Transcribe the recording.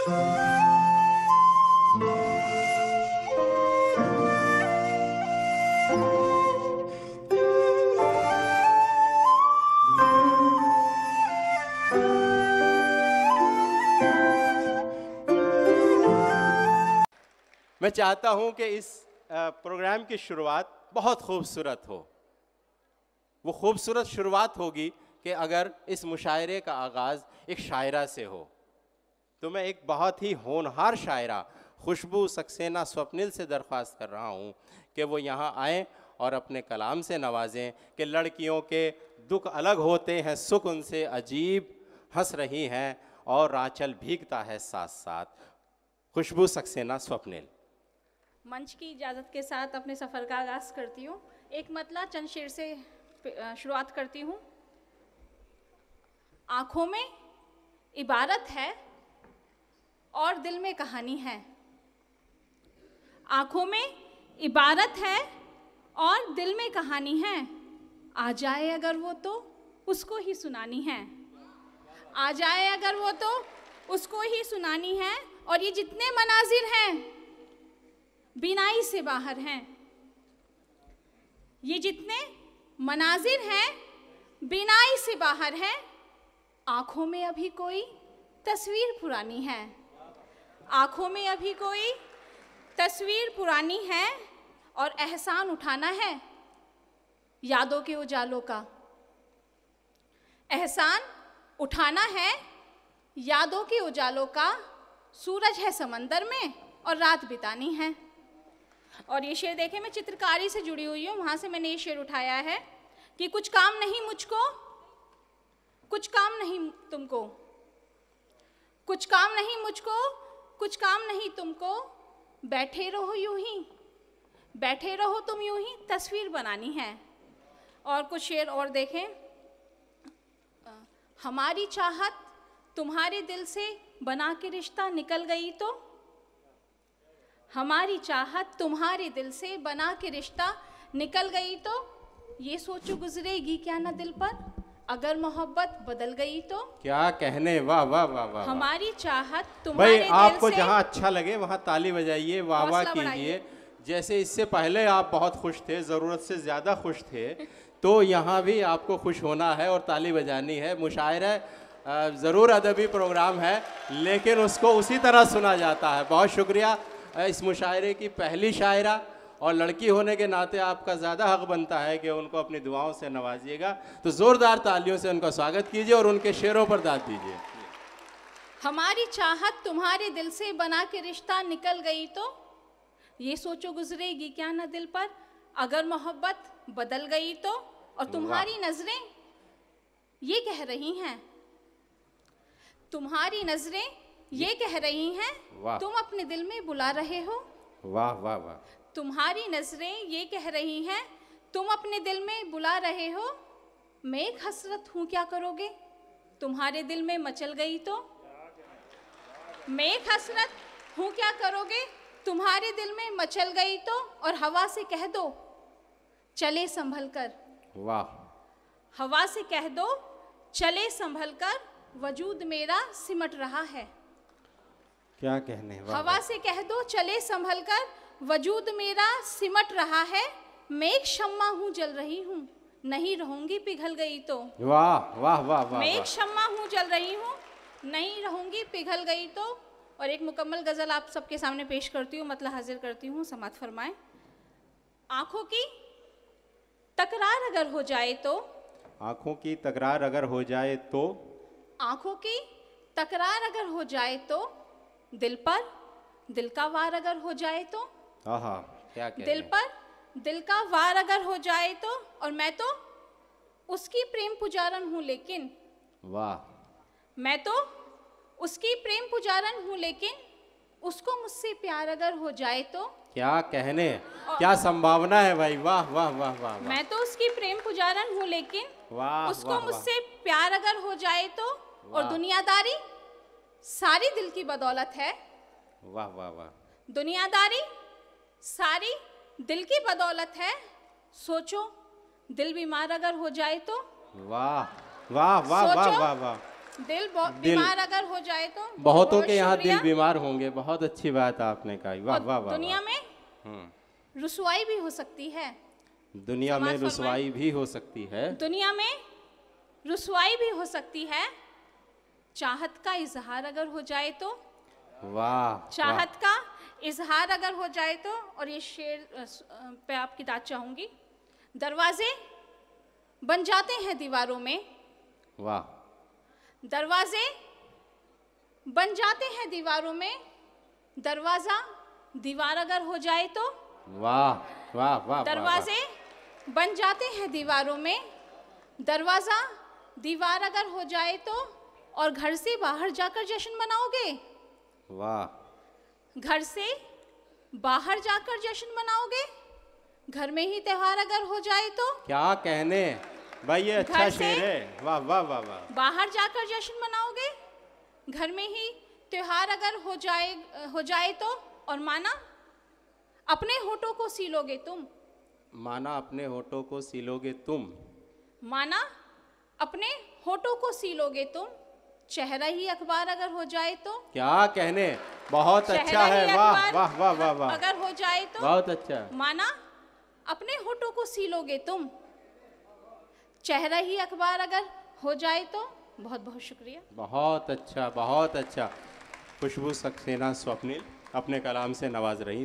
मैं चाहता हूं कि इस प्रोग्राम की शुरुआत बहुत खूबसूरत हो। वो खूबसूरत शुरुआत होगी कि अगर इस मुशायरे का आगाज़ एक शायरा से हो। तो मैं एक बहुत ही होनहार शायरा खुशबू सक्सेना स्वप्निल से दरख्वास्त कर रहा हूं कि वो यहाँ आएँ और अपने कलाम से नवाजें कि लड़कियों के दुख अलग होते हैं, सुख उनसे अजीब, हंस रही हैं और आंचल भीगता है साथ साथ। खुशबू सक्सेना स्वप्निल। मंच की इजाज़त के साथ अपने सफ़र का आगाज़ करती हूँ। एक मतला चंद शेर से शुरुआत करती हूँ। आँखों में इबारत है और दिल में कहानी है। आँखों में इबारत है और दिल में कहानी है। आ जाए अगर वो तो उसको ही सुनानी है। आ जाए अगर वो तो उसको ही सुनानी है। और ये जितने मनाजिर हैं बिनाई से बाहर हैं। ये जितने मनाजिर हैं बिनाई से बाहर हैं। आँखों में अभी कोई तस्वीर पुरानी है। आँखों में अभी कोई तस्वीर पुरानी है और एहसान उठाना है यादों के उजालों का। एहसान उठाना है यादों के उजालों का। सूरज है समंदर में और रात बितानी है। और ये शेर देखें, मैं चित्रकारी से जुड़ी हुई हूँ, वहाँ से मैंने ये शेर उठाया है कि कुछ काम नहीं मुझको, कुछ काम नहीं तुमको, कुछ काम नहीं मुझको, कुछ काम नहीं तुमको। बैठे रहो यूं ही, बैठे रहो तुम यूं ही, तस्वीर बनानी है। और कुछ शेर और देखें। हमारी चाहत तुम्हारे दिल से बना के रिश्ता निकल गई तो, हमारी चाहत तुम्हारे दिल से बना के रिश्ता निकल गई तो, ये सोचो गुजरेगी क्या ना दिल पर अगर मोहब्बत बदल गई तो। क्या कहने, वाह वाह वाह वाह। हमारी चाहत तुम्हारे भाई आपको दिल से, जहाँ अच्छा लगे वहाँ ताली बजाइए, वाह वाह कीजिए। जैसे इससे पहले आप बहुत खुश थे, ज़रूरत से ज़्यादा खुश थे, तो यहाँ भी आपको खुश होना है और ताली बजानी है। मुशायरा ज़रूर अदबी प्रोग्राम है लेकिन उसको उसी तरह सुना जाता है। बहुत शुक्रिया। इस मुशायरे की पहली शायरा और लड़की होने के नाते आपका ज़्यादा हक़ बनता है कि उनको अपनी दुआओं से नवाजिएगा। तो ज़ोरदार तालियों से उनका स्वागत कीजिए और उनके शेरों पर दाद दीजिए। हमारी चाहत तुम्हारे दिल से बना के रिश्ता निकल गई तो, ये सोचो गुजरेगी क्या ना दिल पर अगर मोहब्बत बदल गई तो। और तुम्हारी नज़रें ये कह रही हैं, तुम्हारी नज़रें ये कह रही हैं, तुम अपने दिल में बुला रहे हो। वाह वाह वाह। तुम्हारी नज़रें ये कह रही हैं, तुम अपने दिल में बुला रहे हो। मैं एक हसरत हूँ क्या करोगे तुम्हारे दिल में मचल गई तो। मैं एक हसरत हूँ क्या करोगे तुम्हारे दिल में मचल गई तो। और हवा से कह दो चले संभल कर। वाह। हवा से कह दो चले संभल कर, वजूद मेरा सिमट रहा है। क्या कहने, वाह। हवा से कह दो चले संभल कर, वजूद मेरा सिमट रहा है। मैं एक शम्मा हूँ जल रही हूँ, नहीं रहूंगी पिघल गई तो। वाह वाह वाह वाह। मैं एक शम्मा हूँ जल रही हूँ, नहीं रहूंगी पिघल गई तो। और एक मुकम्मल गज़ल आप सबके सामने पेश करती हूँ, मतलब हाजिर करती हूँ, समात फरमाएं। आँखों की तकरार अगर हो जाए तो, आँखों की तकरार अगर हो जाए तो, आँखों की तकरार अगर हो जाए तो, दिल पर दिल का वार अगर हो जाए तो। आहा, क्या कहने। दिल पर दिल का वार अगर हो जाए तो। और मैं तो उसकी प्रेम पुजारन हूँ लेकिन, वाह, मैं तो उसकी प्रेम पुजारन हूँ लेकिन, उसको मुझसे प्यार अगर हो जाए तो। क्या कहने, क्या संभावना है भाई। वाह वाह वाह वाह। मैं तो उसकी प्रेम पुजारन हूँ लेकिन, वाह, उसको वाह, मुझसे प्यार अगर हो जाए तो। और दुनियादारी सारी दिल की बदौलत है। वाह वाह वाह। दुनियादारी सारी दिल की बदौलत है। सोचो दिल बीमार अगर हो जाए तो। वाह वाह वाह वाह वाह वाह। दिल दिल- बीमार अगर हो जाए तो बहुतों बहुत के यहाँ दिल शुक्रिया। बीमार होंगे। बहुत अच्छी बात आपने कही। वाह और वाह वाह दुनिया वाह। में रुसवाई भी हो सकती है। दुनिया में समाज फरमाए। रुसवाई भी हो सकती है। दुनिया में रुसवाई भी हो सकती है। चाहत का इजहार अगर हो जाए तो, वाह चाहत का इजहार अगर हो जाए तो। और ये शेर पे आपकी दाद चाहूंगी। दरवाजे बन जाते हैं दीवारों में, वाह दरवाजे बन जाते हैं दीवारों में, दरवाजा दीवार अगर हो जाए तो। वाह वाह वाह। दरवाजे बन जाते हैं दीवारों में, दरवाजा दीवार अगर हो जाए तो। और घर से बाहर जाकर जश्न मनाओगे, वाह घर से बाहर जाकर जश्न मनाओगे। घर में ही त्योहार अगर हो जाए तो। क्या कहने भाई, ये अच्छा घर से- शेर है। वाह वाह वाह वाह। बाहर जाकर जश्न मनाओगे, घर में ही त्योहार अगर हो जाए तो। और माना अपने होठों को सीलोगे तुम, माना अपने होठों को सीलोगे तुम। माना अपने होठों को सीलोगे तुम। चेहरा ही अखबार अगर हो जाए तो। क्या कहने, बहुत अच्छा चेहरा है। ही वाह अखबार वाह वाह वाह वाह। अगर हो जाए तो। बहुत अच्छा। माना अपने होठों को सीलोगे तुम, चेहरा ही अखबार अगर हो जाए तो। बहुत बहुत शुक्रिया। बहुत अच्छा बहुत अच्छा। खुशबू सक्सेना स्वप्निल अपने कलाम से नवाज रही।